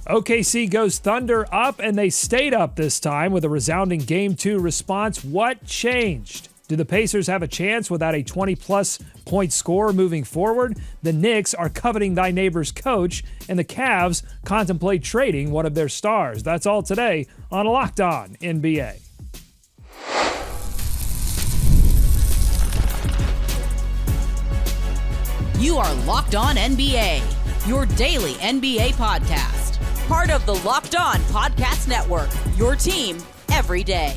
OKC goes Thunder up, and they stayed up this time with a resounding Game 2 response. What changed? Do the Pacers have a chance without a 20-plus point scorer moving forward? The Knicks are coveting thy neighbor's coach, and the Cavs contemplate trading one of their stars. That's all today on Locked On NBA. You are Locked On NBA, your daily NBA podcast. Part of the Locked On Podcast Network, your team every day.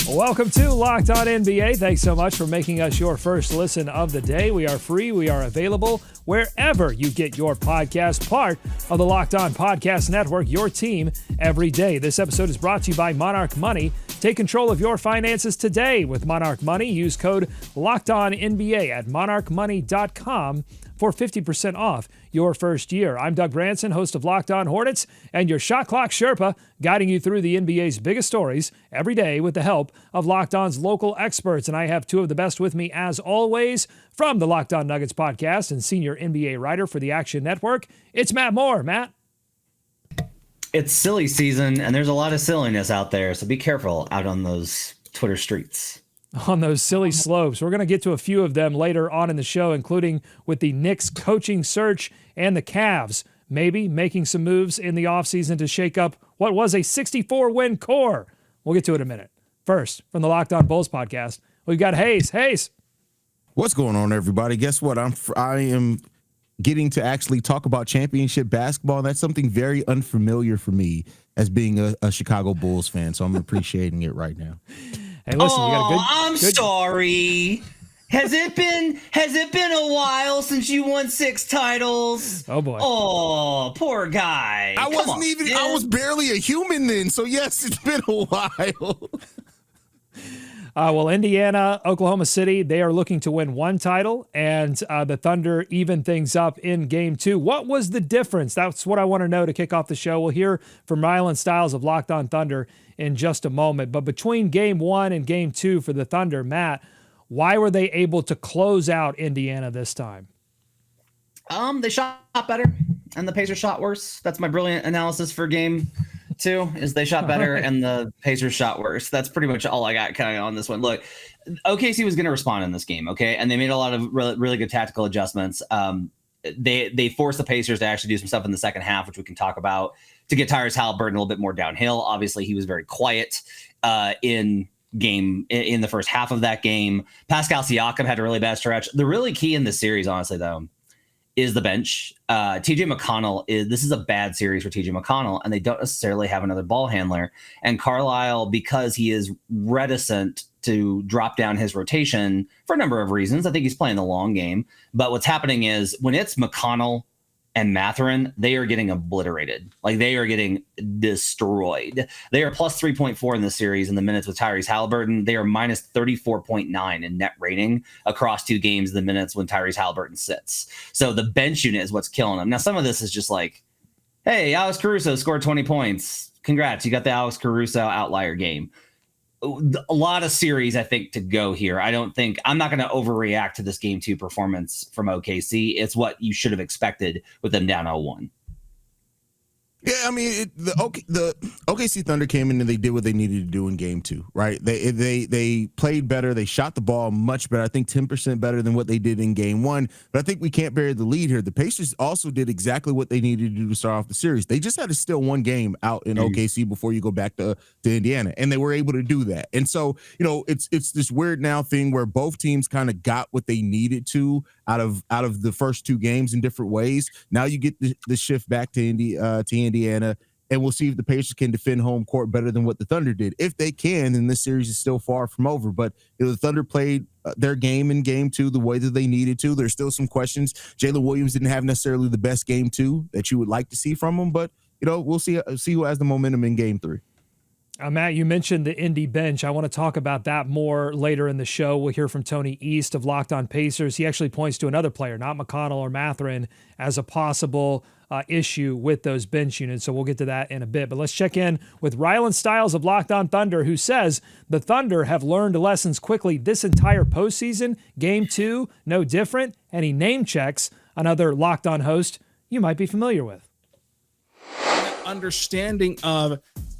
Welcome to Locked On NBA. Thanks so much for making us your first listen of the day. We are free. We are available wherever you get your podcast, part of the Locked On Podcast Network, your team every day. This episode is brought to you by Monarch Money. Take control of your finances today with Monarch Money. Use code LOCKEDONNBA at monarchmoney.com for 50% off your first year. I'm Doug Branson, host of Locked On Hornets, and your Shot Clock Sherpa, guiding you through the NBA's biggest stories every day with the help of Locked On's local experts. And I have two of the best with me, as always, from the Locked On Nuggets podcast and senior NBA writer for the Action Network. It's Matt Moore. Matt? It's silly season, and there's a lot of silliness out there, so be careful out on those Twitter streets. On those silly slopes. We're going to get to a few of them later on in the show, including with the Knicks coaching search and the Cavs maybe making some moves in the offseason to shake up what was a 64-win core. We'll get to it in a minute. First, from the Locked On Bulls podcast, we've got Haize. Haize. What's going on, everybody? Guess what? I am getting to actually talk about championship basketball, and that's something very unfamiliar for me as being a Chicago Bulls fan, so I'm appreciating it right now. Hey, listen, you got a I'm sorry. Has it been a while since you won 6 titles? Oh boy. Oh, poor guy. I was barely a human then, so yes, it's been a while. Well, Indiana, Oklahoma City, they are looking to win 1 title, and the Thunder even things up in Game 2. What was the difference? That's what I want to know to kick off the show. We'll hear from Rylan Stiles of Locked On Thunder in just a moment. But between Game 1 and Game 2 for the Thunder, Matt, why were they able to close out Indiana this time? They shot better, and the Pacers shot worse. That's my brilliant analysis for Game 2, is they shot better and the Pacers shot worse. That's pretty much all I got kind of on this one. Look, OKC was going to respond in this game, okay? And they made a lot of really good tactical adjustments. They forced the Pacers to actually do some stuff in the second half, which we can talk about, to get Tyrese Haliburton a little bit more downhill. Obviously, he was very quiet in the first half of that game. Pascal Siakam had a really bad stretch. The really key in this series, honestly, though, is the bench. TJ McConnell this is a bad series for TJ McConnell, and they don't necessarily have another ball handler. And Carlisle, because he is reticent to drop down his rotation for a number of reasons, I think he's playing the long game. But what's happening is when it's McConnell and Mathurin, they are getting obliterated. Like, they are getting destroyed. They are plus 3.4 in the series in the minutes with Tyrese Haliburton. They are minus 34.9 in net rating across 2 games in the minutes when Tyrese Haliburton sits. So the bench unit is what's killing them. Now, some of this is just like, hey, Alex Caruso scored 20 points. Congrats, you got the Alex Caruso outlier game. A lot of series, I think, to go here. I'm not going to overreact to this Game 2 performance from OKC. It's what you should have expected with them down 0-1. Yeah, I mean, the OKC Thunder came in and they did what they needed to do in Game 2, right? They played better. They shot the ball much better. I think 10% better than what they did in Game 1. But I think we can't bury the lead here. The Pacers also did exactly what they needed to do to start off the series. They just had to steal 1 game out in OKC before you go back to Indiana, and they were able to do that. And so, it's this weird now thing where both teams kind of got what they needed to out of the first 2 games in different ways. Now you get the shift back to Indiana, and we'll see if the Pacers can defend home court better than what the Thunder did. If they can, then this series is still far from over. But the Thunder played their game in Game 2 the way that they needed to. There's still some questions. Jalen Williams didn't have necessarily the best Game 2 that you would like to see from him, but we'll see who has the momentum in Game 3. Matt, you mentioned the Indy bench. I want to talk about that more later in the show. We'll hear from Tony East of Locked On Pacers. He actually points to another player, not McConnell or Mathurin, as a possible issue with those bench units. So we'll get to that in a bit. But let's check in with Rylan Stiles of Locked On Thunder, who says the Thunder have learned lessons quickly this entire postseason. Game 2, no different. And he name checks another Locked On host you might be familiar with. understanding of,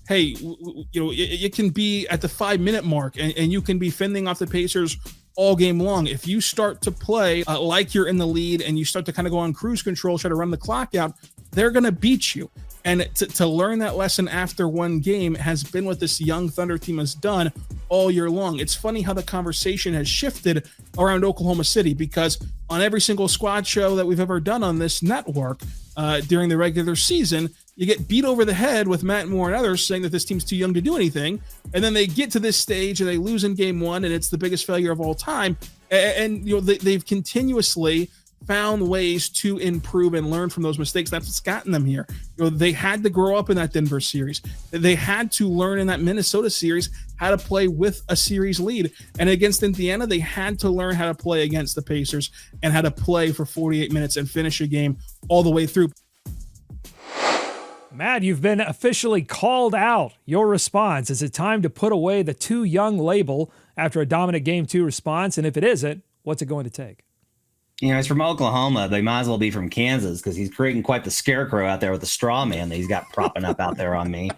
hey, it can be at the 5-minute mark and you can be fending off the Pacers all game long. If you start to play like you're in the lead and you start to kind of go on cruise control, try to run the clock out, they're going to beat you. And to learn that lesson after one game has been what this young Thunder team has done all year long. It's funny how the conversation has shifted around Oklahoma City, because on every single squad show that we've ever done on this network during the regular season, you get beat over the head with Matt Moore and others saying that this team's too young to do anything. And then they get to this stage and they lose in game one, and it's the biggest failure of all time. And they've continuously found ways to improve and learn from those mistakes. That's what's gotten them here. They had to grow up in that Denver series. They had to learn in that Minnesota series how to play with a series lead. And against Indiana, they had to learn how to play against the Pacers and how to play for 48 minutes and finish a game all the way through. Matt, you've been officially called out. Your response. Is it time to put away the too young label after a dominant Game 2 response? And if it isn't, what's it going to take? He's from Oklahoma. They might as well be from Kansas, because he's creating quite the scarecrow out there with the straw man that he's got propping up out there on me.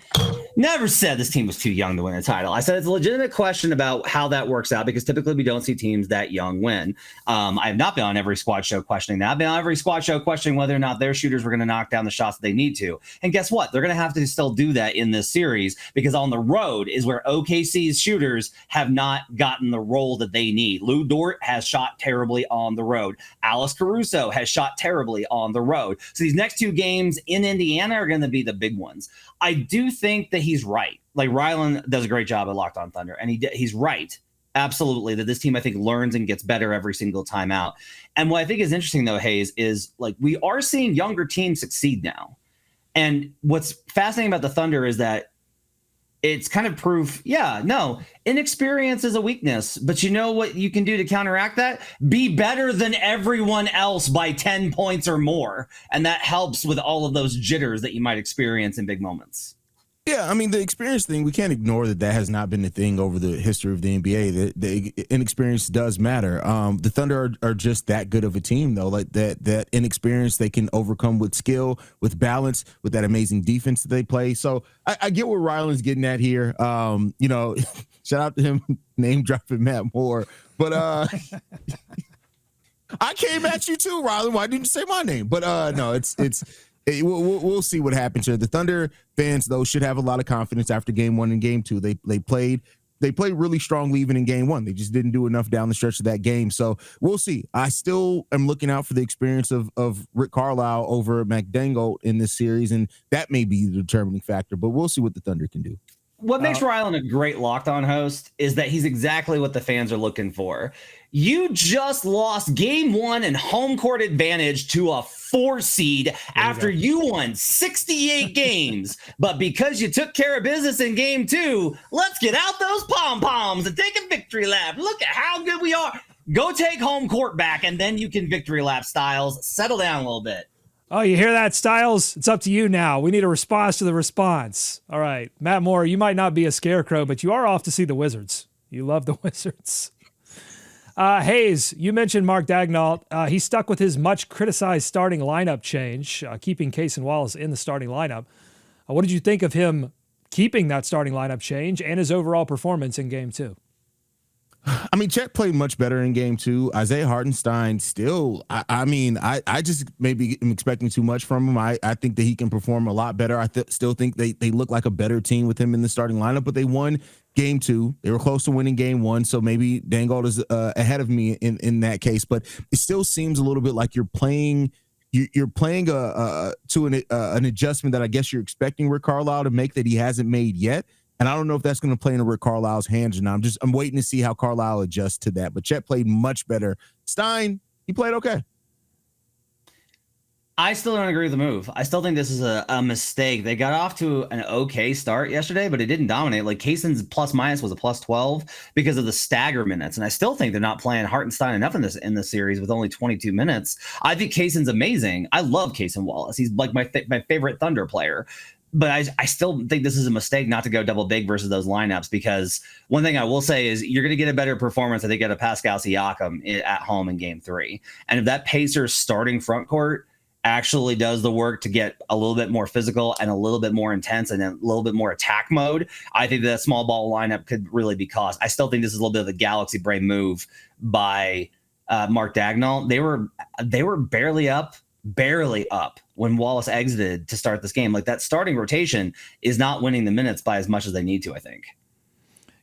Never said this team was too young to win a title. I said it's a legitimate question about how that works out, because typically we don't see teams that young win. I have not been on every squad show questioning that. I've been on every squad show questioning whether or not their shooters were going to knock down the shots that they need to. And guess what? They're going to have to still do that in this series, because on the road is where OKC's shooters have not gotten the role that they need. Lou Dort has shot terribly on the road. Alex Caruso has shot terribly on the road. So these next two games in Indiana are going to be the big ones. I do think that he's right. Like, Rylan does a great job at Locked On Thunder, and he's right. Absolutely, that this team, I think, learns and gets better every single time out. And what I think is interesting, though, Haize, is like we are seeing younger teams succeed now. And what's fascinating about the Thunder is that it's kind of proof, inexperience is a weakness, but you know what you can do to counteract that? Be better than everyone else by 10 points or more. And that helps with all of those jitters that you might experience in big moments. Yeah, I mean, the experience thing, we can't ignore that has not been the thing over the history of the NBA. The inexperience does matter. The Thunder are just that good of a team, though. Like that inexperience they can overcome with skill, with balance, with that amazing defense that they play. So I get what Rylan's getting at here. Shout out to him name dropping Matt Moore. But I came at you too, Rylan. Why didn't you say my name? But no, it's we'll see what happens here. The Thunder fans, though, should have a lot of confidence after Game 1 and Game 2. They played really strongly even in Game 1. They just didn't do enough down the stretch of that game. So we'll see. I still am looking out for the experience of Rick Carlisle over McDaniel in this series, and that may be the determining factor. But we'll see what the Thunder can do. What makes Rylan a great Locked On host is that he's exactly what the fans are looking for. You just lost Game 1 and home court advantage to a 4 seed after you won 68 games. But because you took care of business in Game 2, let's get out those pom-poms and take a victory lap. Look at how good we are. Go take home court back, and then you can victory lap, Styles. Settle down a little bit. Oh, you hear that, Styles? It's up to you now. We need a response to the response. All right. Matt Moore, you might not be a scarecrow, but you are off to see the Wizards. You love the Wizards. Haize, you mentioned Mark Daigneault. He stuck with his much criticized starting lineup change, keeping Case and Wallace in the starting lineup. What did you think of him keeping that starting lineup change and his overall performance in Game 2? I mean, Chet played much better in Game 2. Isaiah Hartenstein still, I just maybe am expecting too much from him. I think that he can perform a lot better. I still think they look like a better team with him in the starting lineup, but they won Game 2. They were close to winning Game 1, so maybe Daigneault is ahead of me in that case. But it still seems a little bit like you're playing to an adjustment that I guess you're expecting Rick Carlisle to make that he hasn't made yet. And I don't know if that's going to play into Rick Carlisle's hands or not. I'm waiting to see how Carlisle adjusts to that. But Chet played much better. Stein, he played okay. I still don't agree with the move. I still think this is a mistake. They got off to an okay start yesterday, but it didn't dominate. Like Kaysen's plus minus was a plus 12 because of the stagger minutes. And I still think they're not playing Hartenstein enough in this series with only 22 minutes. I think Kaysen's amazing. I love Kaysen Wallace. He's like my favorite Thunder player. But I still think this is a mistake not to go double big versus those lineups, because one thing I will say is you're going to get a better performance, I think, out of Pascal Siakam at home in Game 3. And if that Pacers starting front court actually does the work to get a little bit more physical and a little bit more intense and a little bit more attack mode, I think that small ball lineup could really be cost. I still think this is a little bit of a galaxy brain move by Mark Dagnall. They were barely up when Wallace exited to start this game. Like, that starting rotation is not winning the minutes by as much as they need to, I think.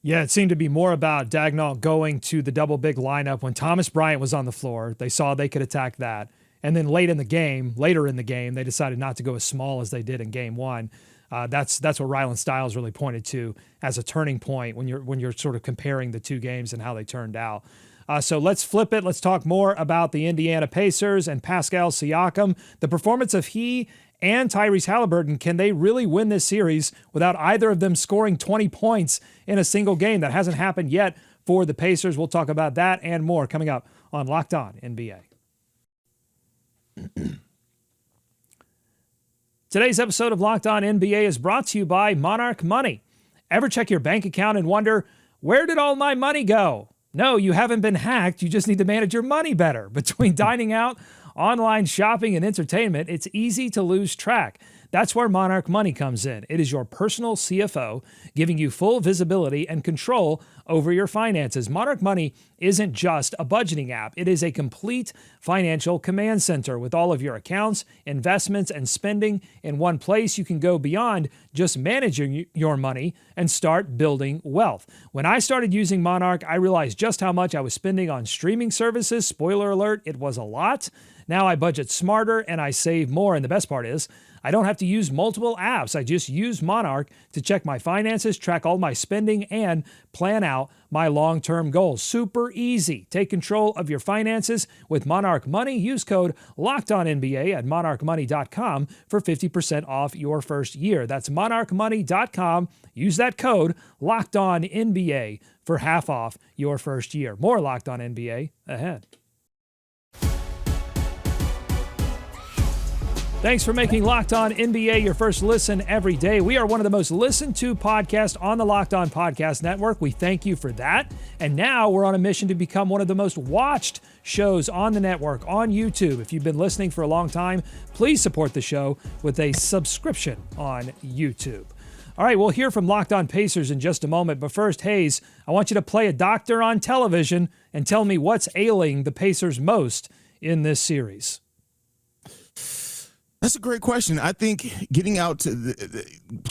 Yeah, it seemed to be more about Dagnall going to the double big lineup when Thomas Bryant was on the floor. They saw they could attack that. And then later in the game, they decided not to go as small as they did in game one. That's what Rylan Stiles really pointed to as a turning point when you're sort of comparing the two games and how they turned out. So let's flip it. Let's talk more about the Indiana Pacers and Pascal Siakam. The performance of he and Tyrese Haliburton, can they really win this series without either of them scoring 20 points in a single game? That hasn't happened yet for the Pacers. We'll talk about that and more coming up on Locked On NBA. Today's episode of Locked On NBA is brought to you by Monarch Money. Ever check your bank account and wonder, where did all my money go? No, you haven't been hacked. You just need to manage your money better. Between dining out, online shopping, and entertainment, it's easy to lose track. That's where Monarch Money comes in. It is your personal CFO, giving you full visibility and control over your finances. Monarch Money isn't just a budgeting app. It is a complete financial command center with all of your accounts, investments, and spending in one place. You can go beyond just managing your money and start building wealth. When I started using Monarch, I realized just how much I was spending on streaming services. Spoiler alert, it was a lot. Now I budget smarter and I save more. And the best part is, I don't have to use multiple apps. I just use Monarch to check my finances, track all my spending, and plan out my long-term goals. Super easy. Take control of your finances with Monarch Money. Use code LOCKEDONNBA at monarchmoney.com for 50% off your first year. That's monarchmoney.com. Use that code LOCKEDONNBA for half off your first year. More Locked On NBA ahead. Thanks for making Locked On NBA your first listen every day. We are one of the most listened to podcasts on the Locked On Podcast Network. We thank you for that. And now we're on a mission to become one of the most watched shows on the network on YouTube. If you've been listening for a long time, please support the show with a subscription on YouTube. All right, we'll hear from Locked On Pacers in just a moment. But first, Haize, I want you to play a doctor on television and tell me what's ailing the Pacers most in this series. That's a great question. I think getting out to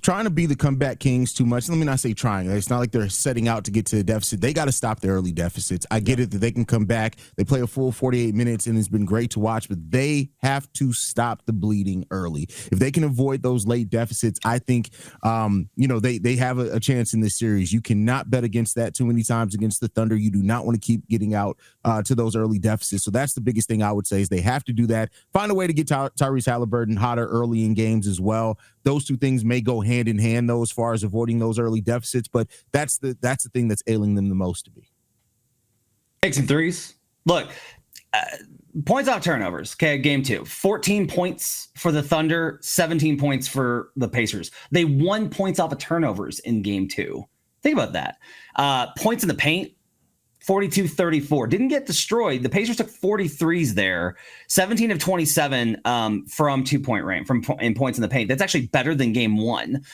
trying to be the comeback kings too much. Let me not say trying. It's not like they're setting out to get to a deficit. They got to stop the early deficits. I get it that they can come back. They play a full 48 minutes, and it's been great to watch, but they have to stop the bleeding early. If they can avoid those late deficits, I think, they have a chance in this series. You cannot bet against that too many times against the Thunder. You do not want to keep getting out to those early deficits. So that's the biggest thing I would say is they have to do that. Find a way to get Tyrese Haliburton hotter early in games as well. Those two things may go hand in hand, though, as far as avoiding those early deficits, but that's the thing that's ailing them the most to be. Take some threes. Look, points off turnovers. Okay, game 2. 14 points for the Thunder, 17 points for the Pacers. They won points off of turnovers in game 2. Think about that. Points in the paint, 42-34. Didn't get destroyed. The Pacers took 43s there, 17 of 27 from 2-point range, in points in the paint. That's actually better than game 1.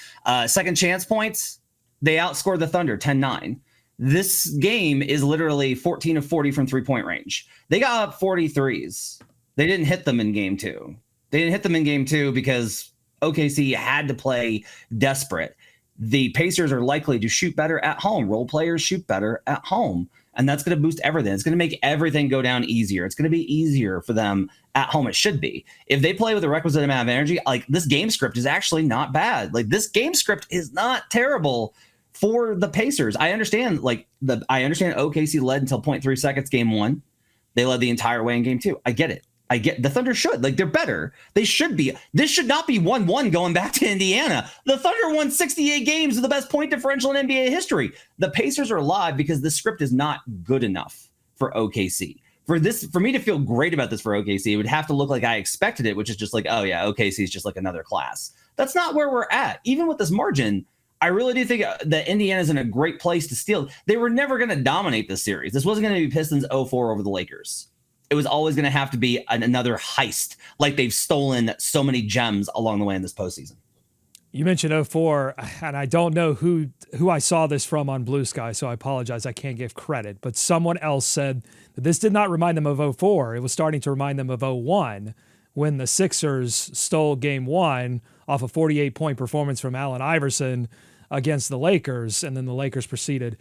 Second chance points, they outscored the Thunder 10-9. This game is literally 14 of 40 from 3-point range. They got up 43s. They didn't hit them in game 2. They didn't hit them in game 2 because OKC had to play desperate. The Pacers are likely to shoot better at home. Role players shoot better at home. And that's going to boost everything. It's going to make everything go down easier. It's going to be easier for them at home. It should be. If they play with the requisite amount of energy, like this game script is actually not bad. Like this game script is not terrible for the Pacers. I understand OKC led until 0.3 seconds game 1. They led the entire way in game 2. I get it. The Thunder should. Like, they're better. They should be. This should not be 1-1 going back to Indiana. The Thunder won 68 games with the best point differential in NBA history. The Pacers are alive because the script is not good enough for OKC. For me to feel great about this for OKC, it would have to look like I expected it, which is just like, oh yeah, OKC is just like another class. That's not where we're at. Even with this margin, I really do think that Indiana's in a great place to steal. They were never going to dominate this series. This wasn't going to be Pistons 0-4 over the Lakers. it was always going to have to be another heist, like they've stolen so many gems along the way in this postseason. You mentioned 04, and I don't know who I saw this from on Blue Sky, so I apologize. I can't give credit. But someone else said that this did not remind them of 04. It was starting to remind them of 01 when the Sixers stole Game 1 off a 48-point performance from Allen Iverson against the Lakers, and then the Lakers proceeded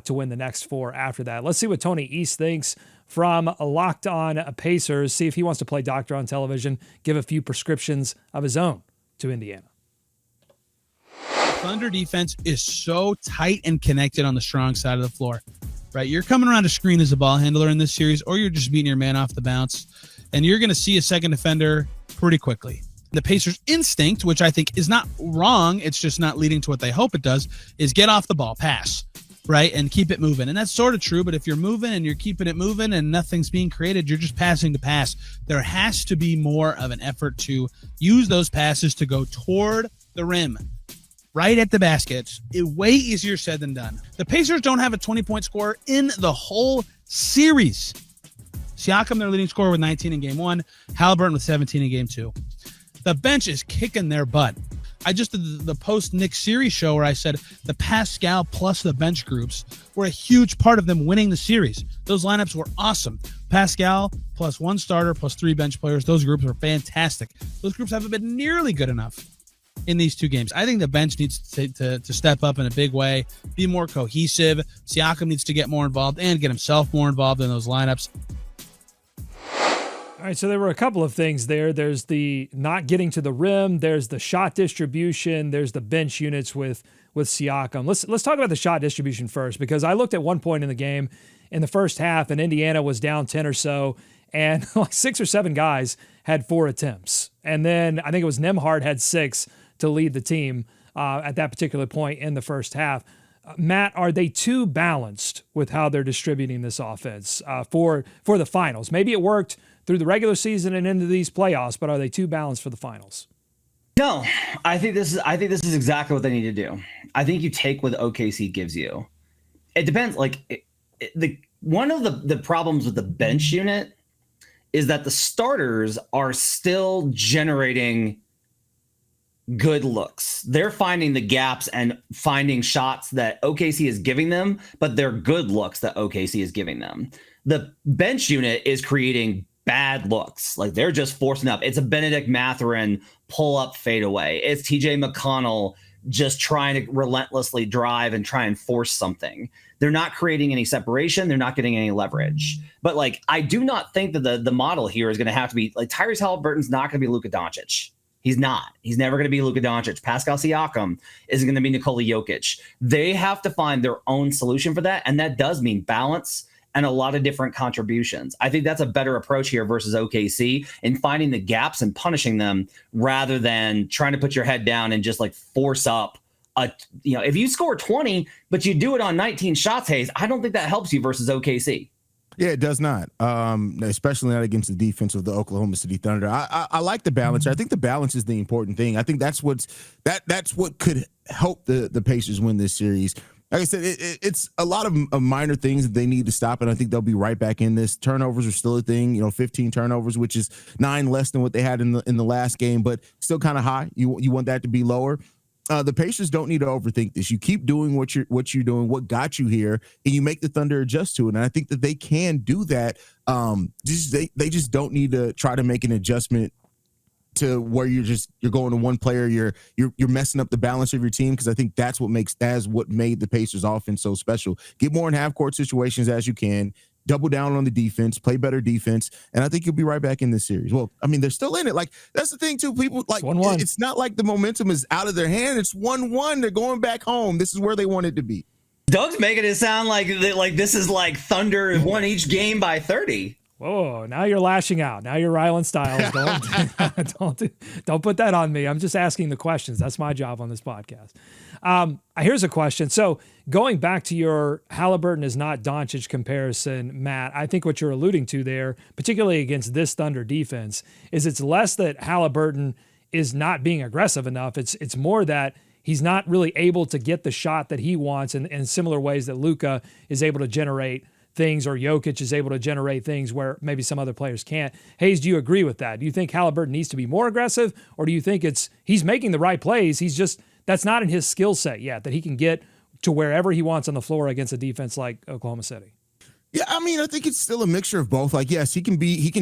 to win the next 4 after that. Let's see what Tony East thinks from Locked On Pacers, see if he wants to play doctor on television, give a few prescriptions of his own to Indiana. Thunder defense is so tight and connected on the strong side of the floor, right? You're coming around a screen as a ball handler in this series, or you're just beating your man off the bounce, and you're going to see a second defender pretty quickly. The Pacers' instinct, which I think is not wrong, it's just not leading to what they hope it does, is get off the ball, pass, right, and keep it moving. And that's sort of true, but if you're moving and you're keeping it moving and nothing's being created, you're just passing to pass. There has to be more of an effort to use those passes to go toward the rim, right at the baskets. It's way easier said than done. The Pacers don't have a 20-point scorer in the whole series. Siakam, their leading scorer, with 19 in Game 1. Haliburton with 17 in Game 2. The bench is kicking their butt. I just did the post-Knicks series show where I said the Pascal plus the bench groups were a huge part of them winning the series. Those lineups were awesome. Pascal plus 1 starter plus 3 bench players. Those groups were fantastic. Those groups haven't been nearly good enough in these 2 games. I think the bench needs to step up in a big way, be more cohesive. Siakam needs to get more involved and get himself more involved in those lineups. All right, so there were a couple of things there. There's the not getting to the rim. There's the shot distribution. There's the bench units with Siakam. Let's talk about the shot distribution first, because I looked at one point in the game in the first half, and Indiana was down 10 or so, and like 6 or 7 guys had 4 attempts. And then I think it was Nembhard had 6 to lead the team at that particular point in the first half. Matt, are they too balanced with how they're distributing this offense for the finals? Maybe it worked through the regular season and into these playoffs, but are they too balanced for the finals? No, I think this is exactly what they need to do. I think you take what OKC gives you. It depends. Like one of the problems with the bench unit is that the starters are still generating good looks. They're finding the gaps and finding shots that OKC is giving them, but they're good looks that OKC is giving them. The bench unit is creating bad looks. Like they're just forcing up. It's a Benedict Mathurin pull up fade away. It's TJ McConnell just trying to relentlessly drive and try and force something. They're not creating any separation. They're not getting any leverage. But like, I do not think that the model here is going to have to be like Tyrese Haliburton's not going to be Luka Doncic. He's not. He's never going to be Luka Doncic. Pascal Siakam isn't going to be Nikola Jokic. They have to find their own solution for that. And that does mean balance and a lot of different contributions. I think that's a better approach here versus OKC in finding the gaps and punishing them rather than trying to put your head down and just like force up if you score 20, but you do it on 19 shots, Haize, I don't think that helps you versus OKC. Yeah, it does not, especially not against the defense of the Oklahoma City Thunder. I like the balance. I think the balance is the important thing. I think that's what could help the Pacers win this series. Like I said, it's a lot of minor things that they need to stop, and I think they'll be right back in this. Turnovers are still a thing, 15 turnovers, which is 9 less than what they had in the last game, but still kind of high. You want that to be lower. The Pacers don't need to overthink this. You keep doing what you're doing, what got you here, and you make the Thunder adjust to it. And I think that they can do that. They just don't need to try to make an adjustment to where you're going to one player. You're messing up the balance of your team, because I think that's what made the Pacers offense so special. Get more in half court situations as you can. Double down on the defense, play better defense, and I think you'll be right back in this series. Well, I mean, they're still in it. Like, that's the thing, too. People, like, 1-1. It's not like the momentum is out of their hand. It's 1-1. They're going back home. This is where they want it to be. Doug's making it sound like this is like Thunder won each game by 30. Whoa, now you're lashing out. Now you're Ryland Styles. Don't put that on me. I'm just asking the questions. That's my job on this podcast. Here's a question. So going back to your Haliburton is not Doncic comparison, Matt, I think what you're alluding to there, particularly against this Thunder defense, is it's less that Haliburton is not being aggressive enough. It's more that he's not really able to get the shot that he wants in similar ways that Luka is able to generate things, or Jokic is able to generate things where maybe some other players can't. Haize, do you agree with that? Do you think Haliburton needs to be more aggressive, or do you think he's making the right plays? That's not in his skill set yet, that he can get to wherever he wants on the floor against a defense like Oklahoma City? Yeah, I mean, I think it's still a mixture of both. Like, yes, he can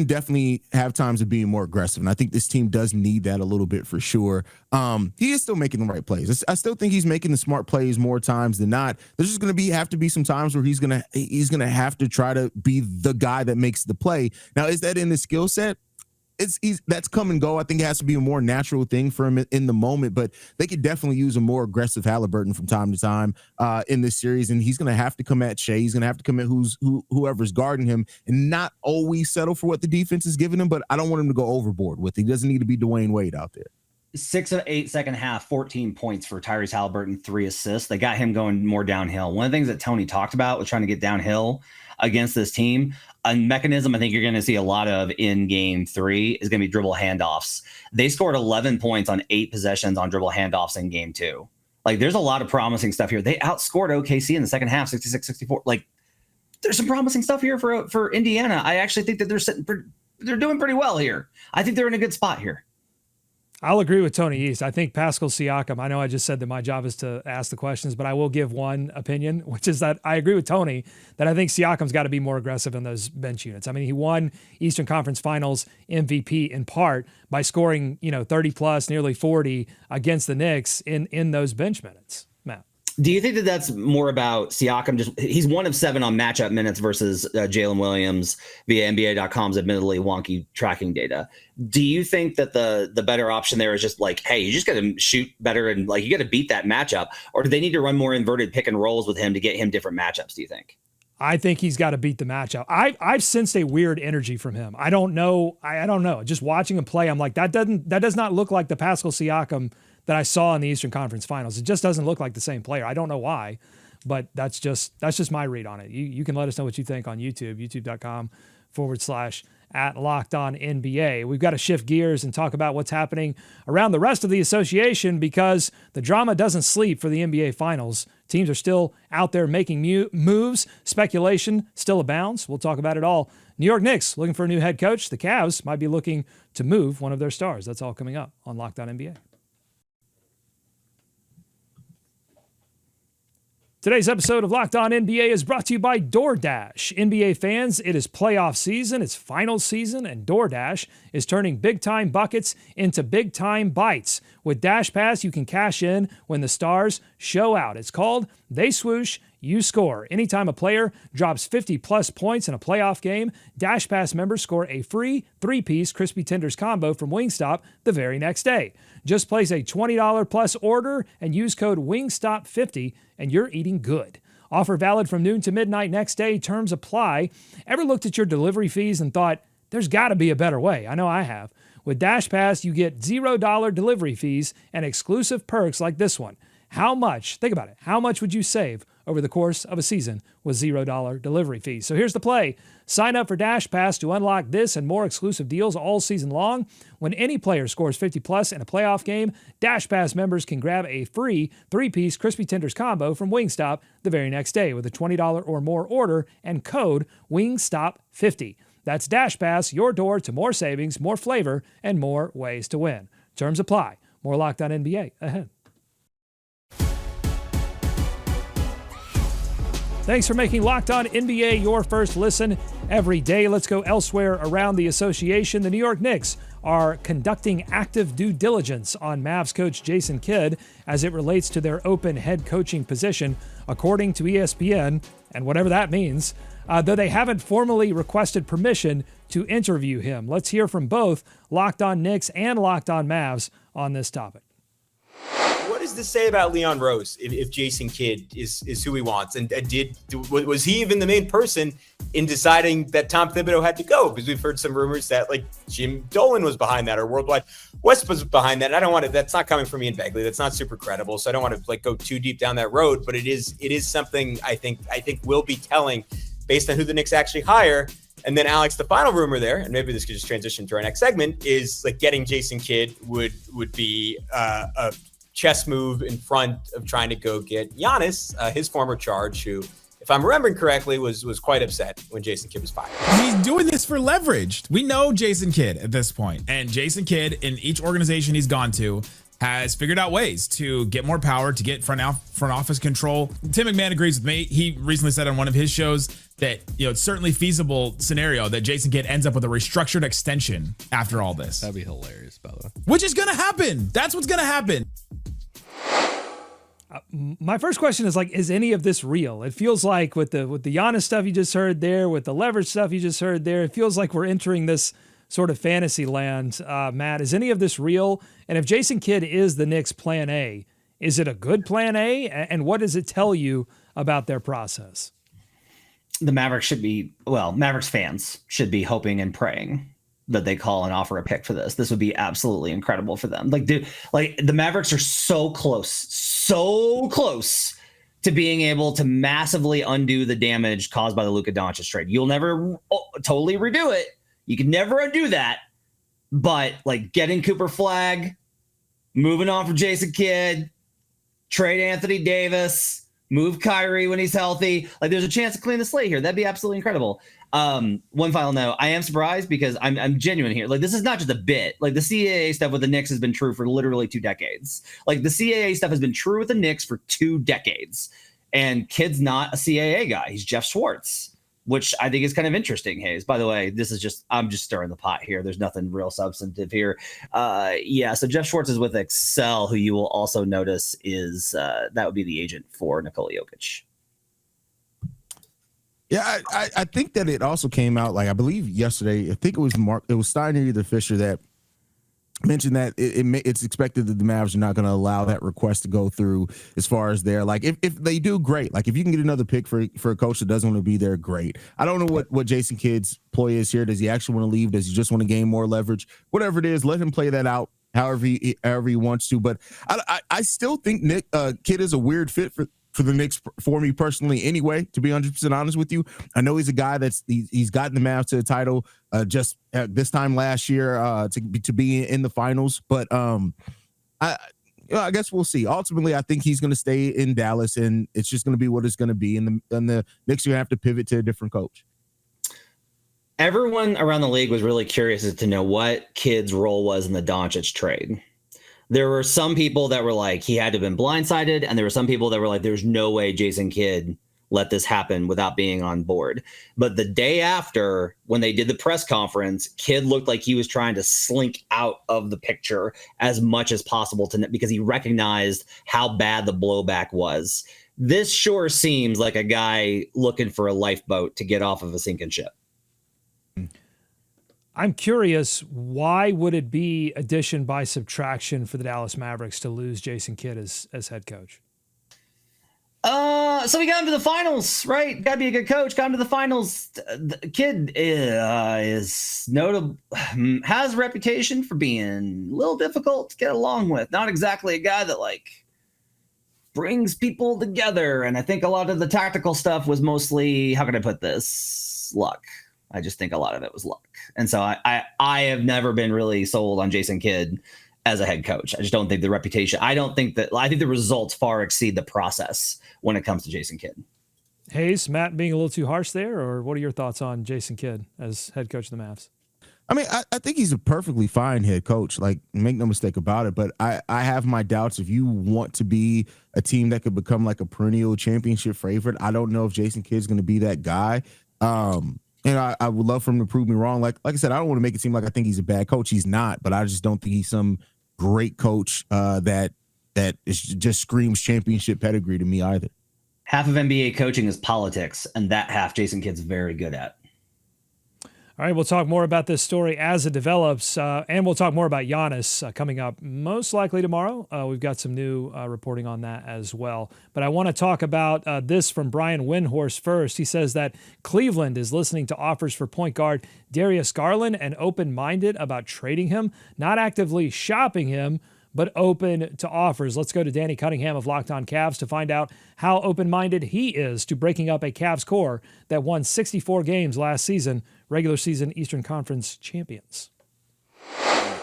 definitely have times of being more aggressive. And I think this team does need that a little bit for sure. He is still making the right plays. I still think he's making the smart plays more times than not. There's just going to have to be some times where he's going to have to try to be the guy that makes the play. Now, is that in his skill set? That's come and go. I think it has to be a more natural thing for him in the moment, but they could definitely use a more aggressive Haliburton from time to time in this series. And he's going to have to come at Shea. He's going to have to come at whoever's guarding him, and not always settle for what the defense is giving him. But I don't want him to go overboard with it. He doesn't need to be Dwayne Wade out there. 6 of 8 second half, 14 points for Tyrese Haliburton, 3 assists. They got him going more downhill. One of the things that Tony talked about was trying to get downhill against this team. A mechanism I think you're going to see a lot of in game 3 is going to be dribble handoffs. They scored 11 points on 8 possessions on dribble handoffs in game 2. Like, there's a lot of promising stuff here. They outscored OKC in the second half, 66-64. Like, there's some promising stuff here for Indiana. I actually think that they're doing pretty well here. I think they're in a good spot here. I'll agree with Tony East. I think Pascal Siakam, I know I just said that my job is to ask the questions, but I will give one opinion, which is that I agree with Tony that I think Siakam's got to be more aggressive in those bench units. I mean, he won Eastern Conference Finals MVP in part by scoring, 30 plus, nearly 40 against the Knicks in those bench minutes. Matt. Do you think that that's more about Siakam? He's 1 of 7 on matchup minutes versus Jalen Williams via NBA.com's admittedly wonky tracking data. Do you think that the better option there is just like, hey, you just got to shoot better and like you got to beat that matchup, or do they need to run more inverted pick and rolls with him to get him different matchups? Do you think? I think he's got to beat the matchup. I've sensed a weird energy from him. I don't know. I don't know. Just watching him play, I'm like, that does not look like the Pascal Siakam that I saw in the Eastern Conference Finals. It just doesn't look like the same player. I don't know why, but that's just my read on it. You can let us know what you think on YouTube, youtube.com/@LockedOnNBA. We've got to shift gears and talk about what's happening around the rest of the association because the drama doesn't sleep for the NBA Finals. Teams are still out there making moves. Speculation still abounds. We'll talk about it all. New York Knicks looking for a new head coach. The Cavs might be looking to move one of their stars. That's all coming up on Locked On NBA. Today's episode of Locked On NBA is brought to you by DoorDash. NBA fans, it is playoff season, it's finals season, and DoorDash is turning big-time buckets into big-time bites. With Dash Pass, you can cash in when the stars show out. It's called They Swoosh, You Score. Anytime a player drops 50-plus points in a playoff game, Dash Pass members score a free 3-piece Crispy Tenders combo from Wingstop the very next day. Just place a $20-plus order and use code WINGSTOP50 and you're eating good. Offer valid from noon to midnight next day. Terms apply. Ever looked at your delivery fees and thought, there's got to be a better way? I know I have. With Dash Pass, you get $0 delivery fees and exclusive perks like this one. Think about it, how much would you save over the course of a season with $0 delivery fees? So here's the play. Sign up for Dash Pass to unlock this and more exclusive deals all season long. When any player scores 50-plus in a playoff game, Dash Pass members can grab a free 3-piece Crispy Tenders combo from Wingstop the very next day with a $20 or more order and code WINGSTOP50. That's Dash Pass, your door to more savings, more flavor, and more ways to win. Terms apply. More Locked On NBA ahead. Thanks for making Locked On NBA your first listen every day. Let's go elsewhere around the association. The New York Knicks are conducting active due diligence on Mavs coach Jason Kidd as it relates to their open head coaching position, according to ESPN, and whatever that means, though they haven't formally requested permission to interview him. Let's hear from both Locked On Knicks and Locked On Mavs on this topic. What does this say about Leon Rose if Jason Kidd is who he wants? And was he even the main person in deciding that Tom Thibodeau had to go? Because we've heard some rumors that like Jim Dolan was behind that or Worldwide West was behind that. And I don't want to. That's not coming from Ian Begley. That's not super credible. So I don't want to like go too deep down that road. But it is something I think will be telling based on who the Knicks actually hire. And then Alex, the final rumor there, and maybe this could just transition to our next segment, is like getting Jason Kidd would be a chess move in front of trying to go get Giannis, his former charge, who if I'm remembering correctly, was quite upset when Jason Kidd was fired. He's doing this for leverage. We know Jason Kidd at this point, and Jason Kidd in each organization he's gone to has figured out ways to get more power, to get front office control. Tim McMahon agrees with me. He recently said on one of his shows that, it's certainly feasible scenario that Jason Kidd ends up with a restructured extension after all this. That'd be hilarious, by the way. Which is going to happen. That's what's going to happen. My first question is is any of this real? It feels like with the Giannis stuff you just heard there, with the leverage stuff you just heard there, it feels like we're entering this sort of fantasy land. Matt, is any of this real? And if Jason Kidd is the Knicks' plan A, is it a good plan A? And what does it tell you about their process? The Mavericks Mavericks fans should be hoping and praying that they call and offer a pick for this. This would be absolutely incredible for them. The Mavericks are so close to being able to massively undo the damage caused by the Luka Doncic trade. You'll never totally redo it. You can never undo that. But getting Cooper Flagg, moving on from Jason Kidd, trade Anthony Davis, move Kyrie when he's healthy. There's a chance to clean the slate here. That'd be absolutely incredible. One final note. I am surprised because I'm genuine here. This is not just a bit. The CAA stuff with the Knicks has been true for literally 2 decades. The CAA stuff has been true with the Knicks for 2 decades. And Kidd's not a CAA guy. He's Jeff Schwartz, which I think is kind of interesting, Haize. By the way, I'm just stirring the pot here. There's nothing real substantive here. So Jeff Schwartz is with Excel, who you will also notice is that would be the agent for Nikola Jokic. Yeah, I think that it also came out, I believe yesterday, I think it was Steiner, either Fisher, that mentioned that it's expected that the Mavs are not going to allow that request to go through as far as their, if they do, great. If you can get another pick for a coach that doesn't want to be there, great. I don't know what Jason Kidd's ploy is here. Does he actually want to leave? Does he just want to gain more leverage? Whatever it is, let him play that out however he wants to. But I still think Kidd is a weird fit for the Knicks, for me personally anyway, to be 100% honest with you. I know he's a guy he's gotten the Mavs to the title just this time last year to be in the finals. But I guess we'll see. Ultimately, I think he's going to stay in Dallas, and it's just going to be what it's going to be. And the Knicks are going to have to pivot to a different coach. Everyone around the league was really curious as to know what Kidd's role was in the Doncic trade. There were some people that were he had to have been blindsided, and there were some people that were there's no way Jason Kidd let this happen without being on board. But the day after, when they did the press conference, Kidd looked like he was trying to slink out of the picture as much as possible because he recognized how bad the blowback was. This sure seems like a guy looking for a lifeboat to get off of a sinking ship. I'm curious, why would it be addition by subtraction for the Dallas Mavericks to lose Jason Kidd as head coach? So we got him to the finals, right? Got to be a good coach. Got him to the finals. The Kidd is notable, has a reputation for being a little difficult to get along with. Not exactly a guy that brings people together. And I think a lot of the tactical stuff was mostly, how can I put this? Luck. I just think a lot of it was luck. And so I have never been really sold on Jason Kidd as a head coach. I just don't think the reputation, I think the results far exceed the process when it comes to Jason Kidd. Haize, Matt being a little too harsh there, or what are your thoughts on Jason Kidd as head coach of the Mavs? I mean, I think he's a perfectly fine head coach. Make no mistake about it. But I have my doubts. If you want to be a team that could become a perennial championship favorite, I don't know if Jason Kidd's going to be that guy. And I would love for him to prove me wrong. Like I said, I don't want to make it seem like I think he's a bad coach. He's not, but I just don't think he's some great coach that is just screams championship pedigree to me either. Half of NBA coaching is politics, and that half Jason Kidd's very good at. All right, we'll talk more about this story as it develops, and we'll talk more about Giannis coming up most likely tomorrow. We've got some new reporting on that as well. But I want to talk about this from Brian Windhorst first. He says that Cleveland is listening to offers for point guard Darius Garland and open-minded about trading him, not actively shopping him, but open to offers. Let's go to Danny Cunningham of Locked On Cavs to find out how open-minded he is to breaking up a Cavs core that won 64 games last season, regular season Eastern Conference champions.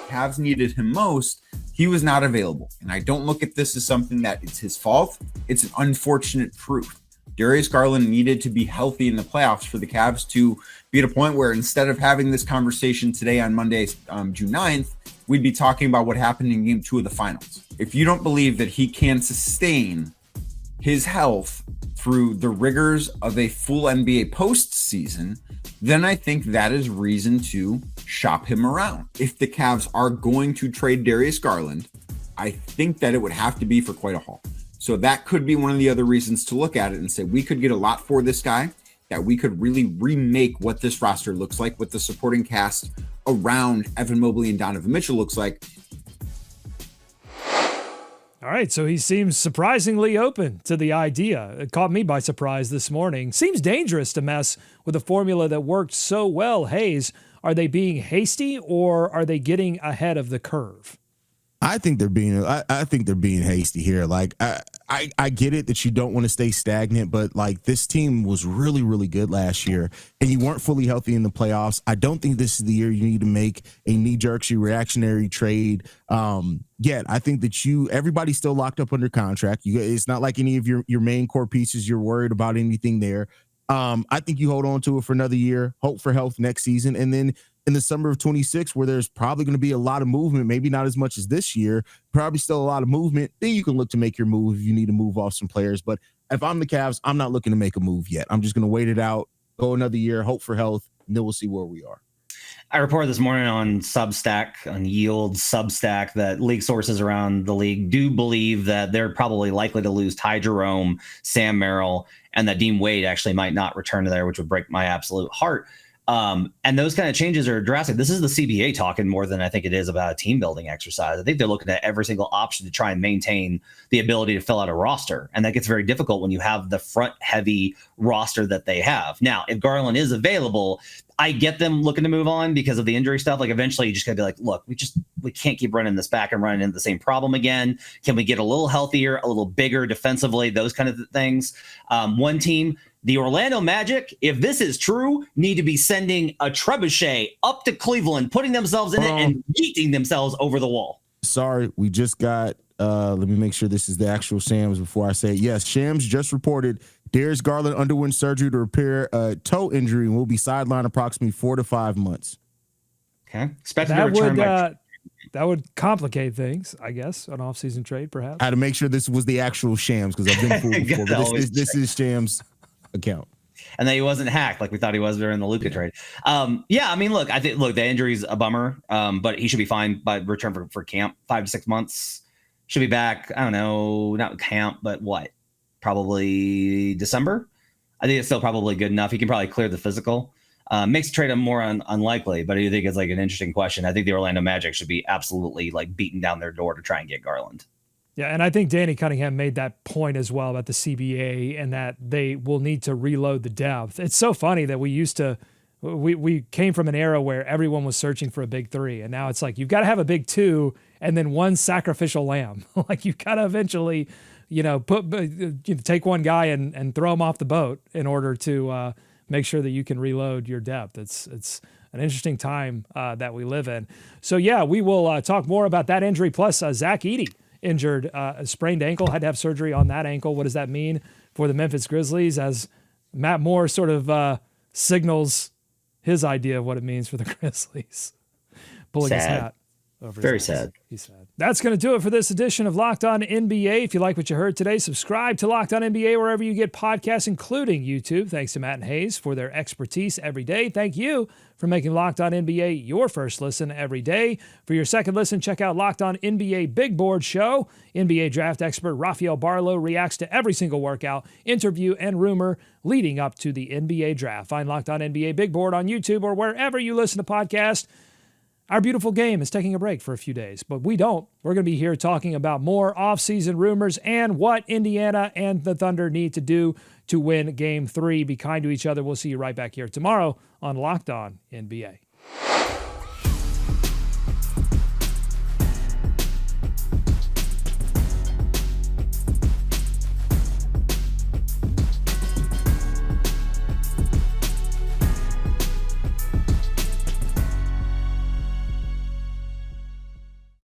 Cavs needed him most, he was not available. And I don't look at this as something that it's his fault. It's an unfortunate truth. Darius Garland needed to be healthy in the playoffs for the Cavs to be at a point where instead of having this conversation today on Monday, June 9th, we'd be talking about what happened in game 2 of the finals. If you don't believe that he can sustain his health through the rigors of a full NBA postseason, then I think that is reason to shop him around. If the Cavs are going to trade Darius Garland, I think that it would have to be for quite a haul. So that could be one of the other reasons to look at it and say we could get a lot for this guy, that we could really remake what this roster looks like, what the supporting cast around Evan Mobley and Donovan Mitchell looks like. All right, so he seems surprisingly open to the idea. It caught me by surprise this morning. Seems dangerous to mess with a formula that worked so well. Haize, are they being hasty or are they getting ahead of the curve? I think they're being hasty here. Like I get it that you don't want to stay stagnant, but like this team was really, really good last year and you weren't fully healthy in the playoffs. I don't think this is the year you need to make a knee-jerk reactionary trade. Yet I think that everybody's still locked up under contract. It's not like any of your main core pieces you're worried about anything there. I think you hold on to it for another year, hope for health next season, and then in the summer of 26, where there's probably going to be a lot of movement, maybe not as much as this year, probably still a lot of movement, then you can look to make your move if you need to move off some players. But if I'm the Cavs, I'm not looking to make a move yet. I'm just going to wait it out, go another year, hope for health, and then we'll see where we are. I reported this morning on Substack, on Yield Substack, that league sources around the league do believe that they're probably likely to lose Ty Jerome, Sam Merrill, and that Dean Wade actually might not return to there, which would break my absolute heart. And those kind of changes are drastic. This is the CBA talking more than I think it is about a team building exercise. I think they're looking at every single option to try and maintain the ability to fill out a roster. And that gets very difficult when you have the front heavy roster that they have. Now, if Garland is available, I get them looking to move on because of the injury stuff. Like eventually you just gotta be like, look, we can't keep running this back and running into the same problem again. Can we get a little healthier, a little bigger defensively, those kind of things. One team, the Orlando Magic, if this is true, need to be sending a trebuchet up to Cleveland, putting themselves in it and yeeting themselves over the wall. Sorry, we just got, let me make sure this is the actual Shams before I say it. Yes, Shams just reported Darius Garland underwent surgery to repair a toe injury and will be sidelined approximately 4 to 5 months. Okay. Expected to return that would complicate things, I guess, an offseason trade, perhaps. I had to make sure this was the actual Shams because I've been fooled before. But this is Shams' account. And that he wasn't hacked like we thought he was during the Luka trade. Yeah, I mean, look, the injury's a bummer, but he should be fine by return for camp, 5 to 6 months. Should be back, I don't know, not camp, but what? Probably December. I think it's still probably good enough. He can probably clear the physical. Makes the trade more unlikely, but I do think it's like an interesting question. I think the Orlando Magic should be absolutely like beating down their door to try and get Garland. Yeah, and I think Danny Cunningham made that point as well about the CBA and that they will need to reload the depth. It's so funny that we came from an era where everyone was searching for a big three, and now it's like you've got to have a big two and then one sacrificial lamb. Like you've got to eventually, take one guy and throw him off the boat in order to make sure that you can reload your depth. It's an interesting time that we live in. So yeah, we will talk more about that injury. Plus Zach Edey injured, a sprained ankle, had to have surgery on that ankle. What does that mean for the Memphis Grizzlies as Matt Moore sort of signals his idea of what it means for the Grizzlies? Pulling his hat over his eyes. Sad. He's sad. That's going to do it for this edition of Locked On NBA. If you like what you heard today, subscribe to Locked On NBA wherever you get podcasts, including YouTube. Thanks to Matt and Haize for their expertise every day. Thank you for making Locked On NBA your first listen every day. For your second listen, check out Locked On NBA Big Board Show. NBA draft expert Rafael Barlow reacts to every single workout, interview, and rumor leading up to the NBA draft. Find Locked On NBA Big Board on YouTube or wherever you listen to podcasts. Our beautiful game is taking a break for a few days, but we don't. We're going to be here talking about more offseason rumors and what Indiana and the Thunder need to do to win Game 3. Be kind to each other. We'll see you right back here tomorrow on Locked On NBA.